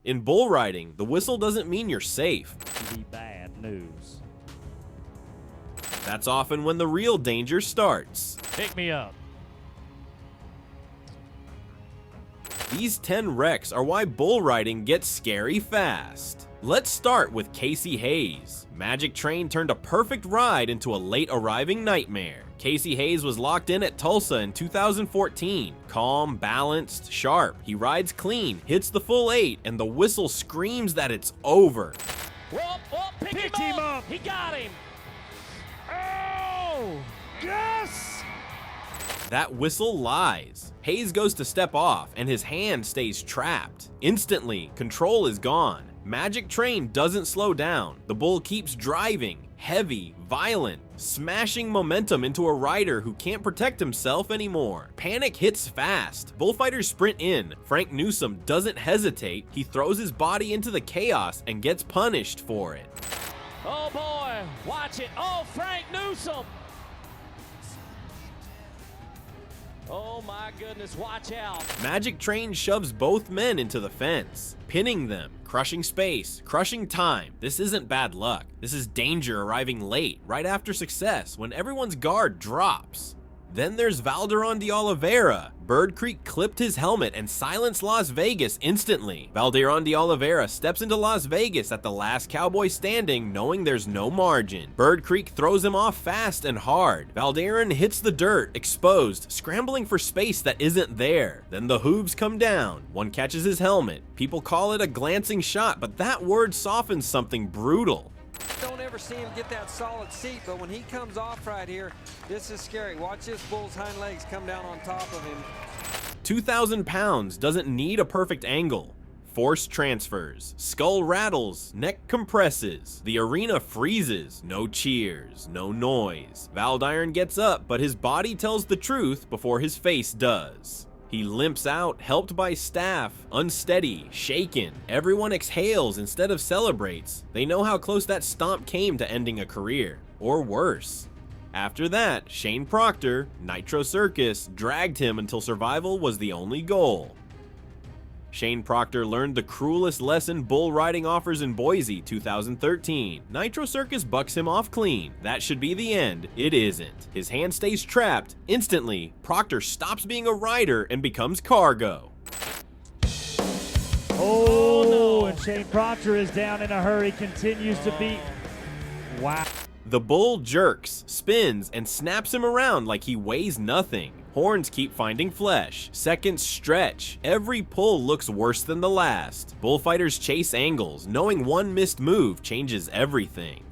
In bull riding, the whistle doesn't mean you're safe. The bad news. That's often when the real danger starts. Pick me up. These 10 wrecks are why bull riding gets scary fast. Let's start with Casey Hayes. Magic Train turned a perfect ride into a late arriving nightmare. Casey Hayes was locked in at Tulsa in 2014. Calm, balanced, sharp. He rides clean, hits the full 8, and the whistle screams that it's over. Picked him up. He got him. Oh, yes! That whistle lies. Hayes goes to step off, and his hand stays trapped. Instantly, control is gone. Magic Train doesn't slow down. The bull keeps driving, heavy, violent, smashing momentum into a rider who can't protect himself anymore. Panic hits fast. Bullfighters sprint in. Frank Newsom doesn't hesitate. He throws his body into the chaos and gets punished for it. Oh boy, watch it. Oh, Frank Newsom. Oh my goodness, watch out. Magic Train shoves both men into the fence, pinning them, crushing space, crushing time. This isn't bad luck. This is danger arriving late, right after success, when everyone's guard drops. Then there's Valderon de Oliveira. Bird Creek clipped his helmet and silenced Las Vegas instantly. Valderon de Oliveira steps into Las Vegas at the last cowboy standing, knowing there's no margin. Bird Creek throws him off fast and hard. Valderon hits the dirt, exposed, scrambling for space that isn't there. Then the hooves come down. One catches his helmet. People call it a glancing shot, but that word softens something brutal. Don't ever see him get that solid seat, but when he comes off right here, this is scary. Watch this bull's hind legs come down on top of him. 2,000 pounds doesn't need a perfect angle. Force transfers, skull rattles, neck compresses, the arena freezes, no cheers, no noise. Valdiron gets up, but his body tells the truth before his face does. He limps out, helped by staff, unsteady, shaken. Everyone exhales instead of celebrates. They know how close that stomp came to ending a career, or worse. After that, Shane Proctor, Nitro Circus, dragged him until survival was the only goal. Shane Proctor learned the cruelest lesson bull riding offers in Boise 2013. Nitro Circus bucks him off clean. That should be the end. It isn't. His hand stays trapped. Instantly, Proctor stops being a rider and becomes cargo. Oh no, and Shane Proctor is down in a hurry, continues to beat. Wow. The bull jerks, spins, and snaps him around like he weighs nothing. Horns keep finding flesh. Seconds stretch. Every pull looks worse than the last. Bullfighters chase angles, knowing one missed move changes everything.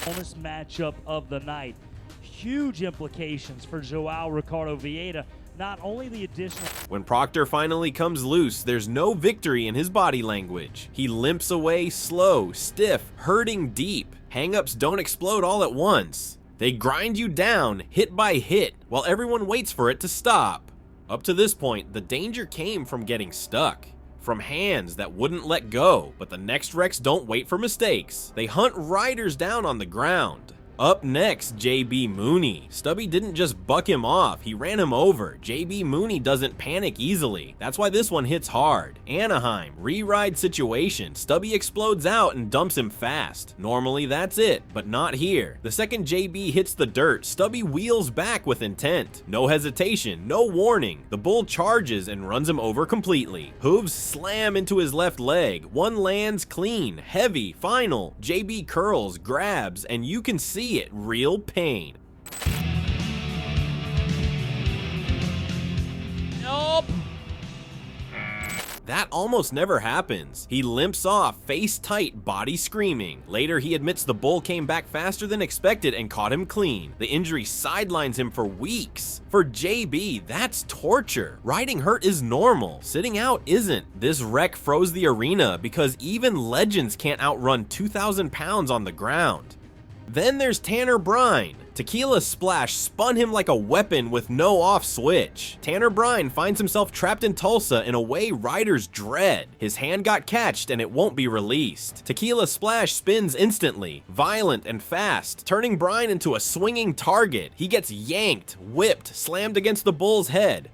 Bonus matchup of the night. Huge implications for Joao Ricardo Vieira. Not only the additional... When Proctor finally comes loose, there's no victory in his body language. He limps away slow, stiff, hurting deep. Hang-ups don't explode all at once. They grind you down, hit by hit, while everyone waits for it to stop. Up to this point, the danger came from getting stuck. From hands that wouldn't let go, but the next wrecks don't wait for mistakes. They hunt riders down on the ground. Up next, JB Mooney. Stubby didn't just buck him off, he ran him over. JB Mooney doesn't panic easily. That's why this one hits hard. Anaheim, re-ride situation. Stubby explodes out and dumps him fast. Normally that's it, but not here. The second JB hits the dirt, Stubby wheels back with intent. No hesitation, no warning. The bull charges and runs him over completely. Hooves slam into his left leg. One lands clean, heavy, final. JB curls, grabs, and you can see it, real pain. Nope. That almost never happens. He limps off, face tight, body screaming. Later, he admits the bull came back faster than expected and caught him clean. The injury sidelines him for weeks. For JB, that's torture. Riding hurt is normal. Sitting out isn't. This wreck froze the arena because even legends can't outrun 2,000 pounds on the ground. Then there's Tanner Brine. Tequila Splash spun him like a weapon with no off switch. Tanner Brine finds himself trapped in Tulsa in a way riders dread. His hand got catched and it won't be released. Tequila Splash spins instantly, violent and fast, turning Brine into a swinging target. He gets yanked, whipped, slammed against the bull's head.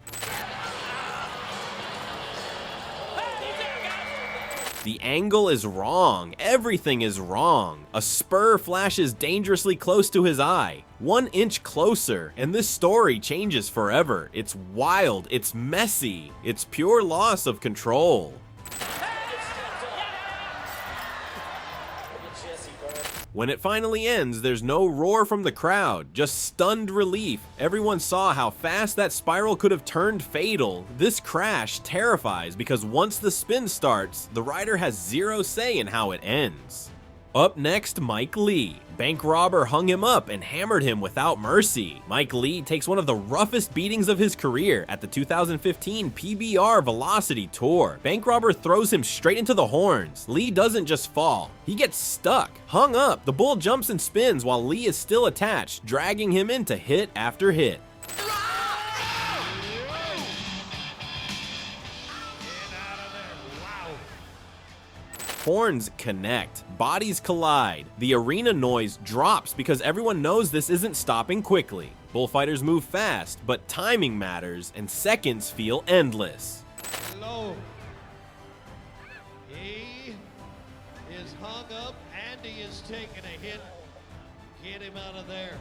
The angle is wrong. Everything is wrong. A spur flashes dangerously close to his eye. 1 inch closer, and this story changes forever. It's wild. It's messy. It's pure loss of control. When it finally ends, there's no roar from the crowd, just stunned relief. Everyone saw how fast that spiral could have turned fatal. This crash terrifies because once the spin starts, the rider has zero say in how it ends. Up next, Mike Lee. Bank robber hung him up and hammered him without mercy. Mike Lee takes one of the roughest beatings of his career at the 2015 PBR Velocity Tour. Bank robber throws him straight into the horns. Lee doesn't just fall, he gets stuck, hung up. The bull jumps and spins while Lee is still attached, dragging him into hit after hit. Horns connect, bodies collide, the arena noise drops because everyone knows this isn't stopping quickly. Bullfighters move fast, but timing matters and seconds feel endless. Low. He is hung up and he is taking a hit. Get him out of there.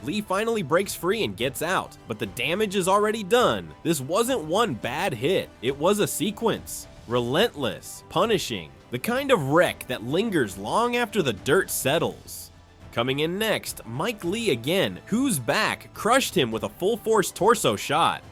Lee finally breaks free and gets out, but the damage is already done. This wasn't one bad hit, it was a sequence. Relentless, punishing, the kind of wreck that lingers long after the dirt settles. Coming in next, Mike Lee again, whose back crushed him with a full-force torso shot.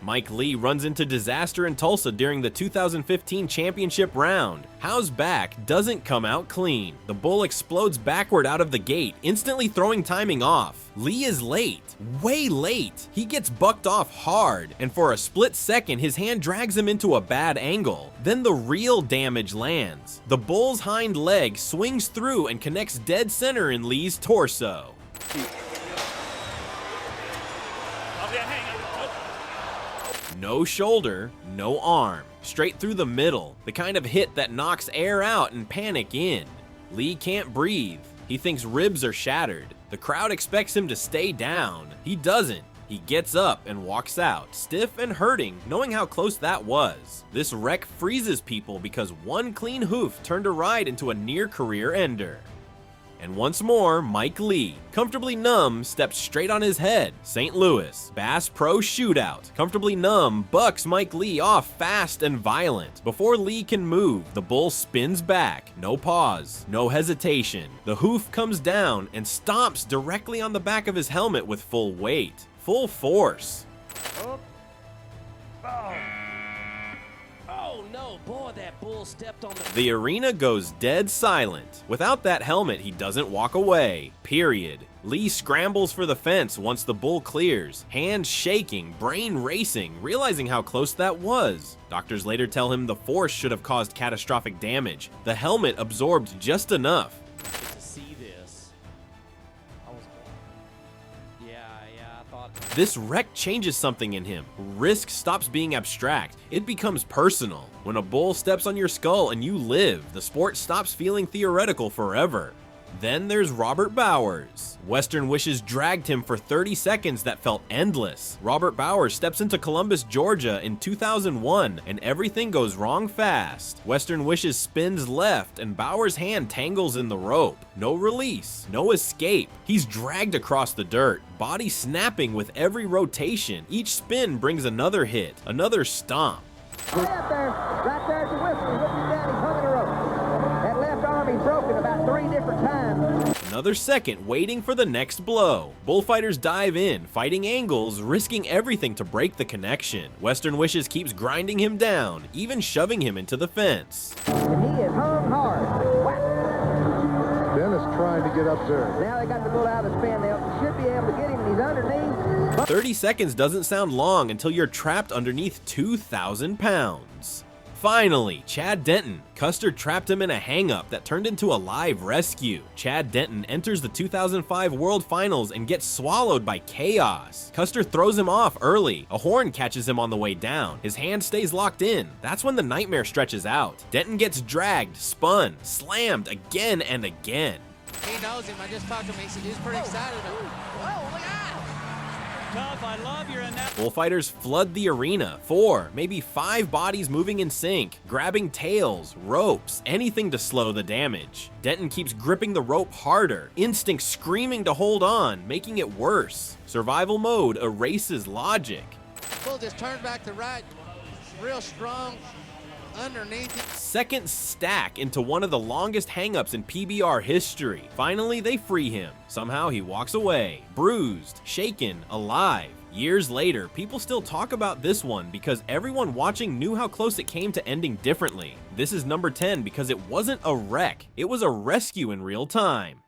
Mike Lee runs into disaster in Tulsa during the 2015 championship round. Howe's back doesn't come out clean. The bull explodes backward out of the gate, instantly throwing timing off. Lee is late, way late. He gets bucked off hard, and for a split second, his hand drags him into a bad angle. Then the real damage lands. The bull's hind leg swings through and connects dead center in Lee's torso. No shoulder, no arm, straight through the middle, the kind of hit that knocks air out and panic in. Lee can't breathe. He thinks ribs are shattered. The crowd expects him to stay down. He doesn't. He gets up and walks out, stiff and hurting, knowing how close that was. This wreck freezes people because one clean hoof turned a ride into a near career ender. And once more, Mike Lee, comfortably numb, steps straight on his head. St. Louis, Bass Pro Shootout. Comfortably numb bucks Mike Lee off fast and violent. Before Lee can move, the bull spins back. No pause, no hesitation. The hoof comes down and stomps directly on the back of his helmet with full weight. Full force. Oh no, boy, that bull stepped on the... The arena goes dead silent. Without that helmet, he doesn't walk away. Period. Lee scrambles for the fence once the bull clears, hands shaking, brain racing, realizing how close that was. Doctors later tell him the force should have caused catastrophic damage. The helmet absorbed just enough. To see this, I was... I thought... This wreck changes something in him. Risk stops being abstract. It becomes personal. When a bull steps on your skull and you live, the sport stops feeling theoretical forever. Then there's Robert Bowers. Western Wishes dragged him for 30 seconds that felt endless. Robert Bowers steps into Columbus, Georgia in 2001, and everything goes wrong fast. Western Wishes spins left, and Bowers' hand tangles in the rope. No release, no escape. He's dragged across the dirt, body snapping with every rotation. Each spin brings another hit, another stomp. Right there's the whistle. He's looking down, he's hugging a rope. That left arm he's broken about 3 different times. Another second waiting for the next blow. Bullfighters dive in, fighting angles, risking everything to break the connection. Western Wishes keeps grinding him down, even shoving him into the fence. And he is hung hard. Whack. Dennis trying to get up there. Now they got the bull out of the spin. They should be able to get him, and he's underneath. 30 seconds doesn't sound long until you're trapped underneath 2,000 pounds. Finally, Chad Denton. Custer trapped him in a hang-up that turned into a live rescue. Chad Denton enters the 2005 World Finals and gets swallowed by chaos. Custer throws him off early. A horn catches him on the way down. His hand stays locked in. That's when the nightmare stretches out. Denton gets dragged, spun, slammed again and again. He knows him. I just talked to him. He said he's pretty excited. Oh, look at that! tough. I love your analogy. Bullfighters flood the arena. 4, maybe 5 bodies moving in sync, grabbing tails, ropes, anything to slow the damage. Denton keeps gripping the rope harder, instinct screaming to hold on, making it worse. Survival mode erases logic. Bull just turns back to right, real strong, underneath it. Second stack into one of the longest hangups in PBR history. Finally, they free him. Somehow he walks away, bruised, shaken, alive. Years later, people still talk about this one because everyone watching knew how close it came to ending differently. This is number 10 because it wasn't a wreck, it was a rescue in real time.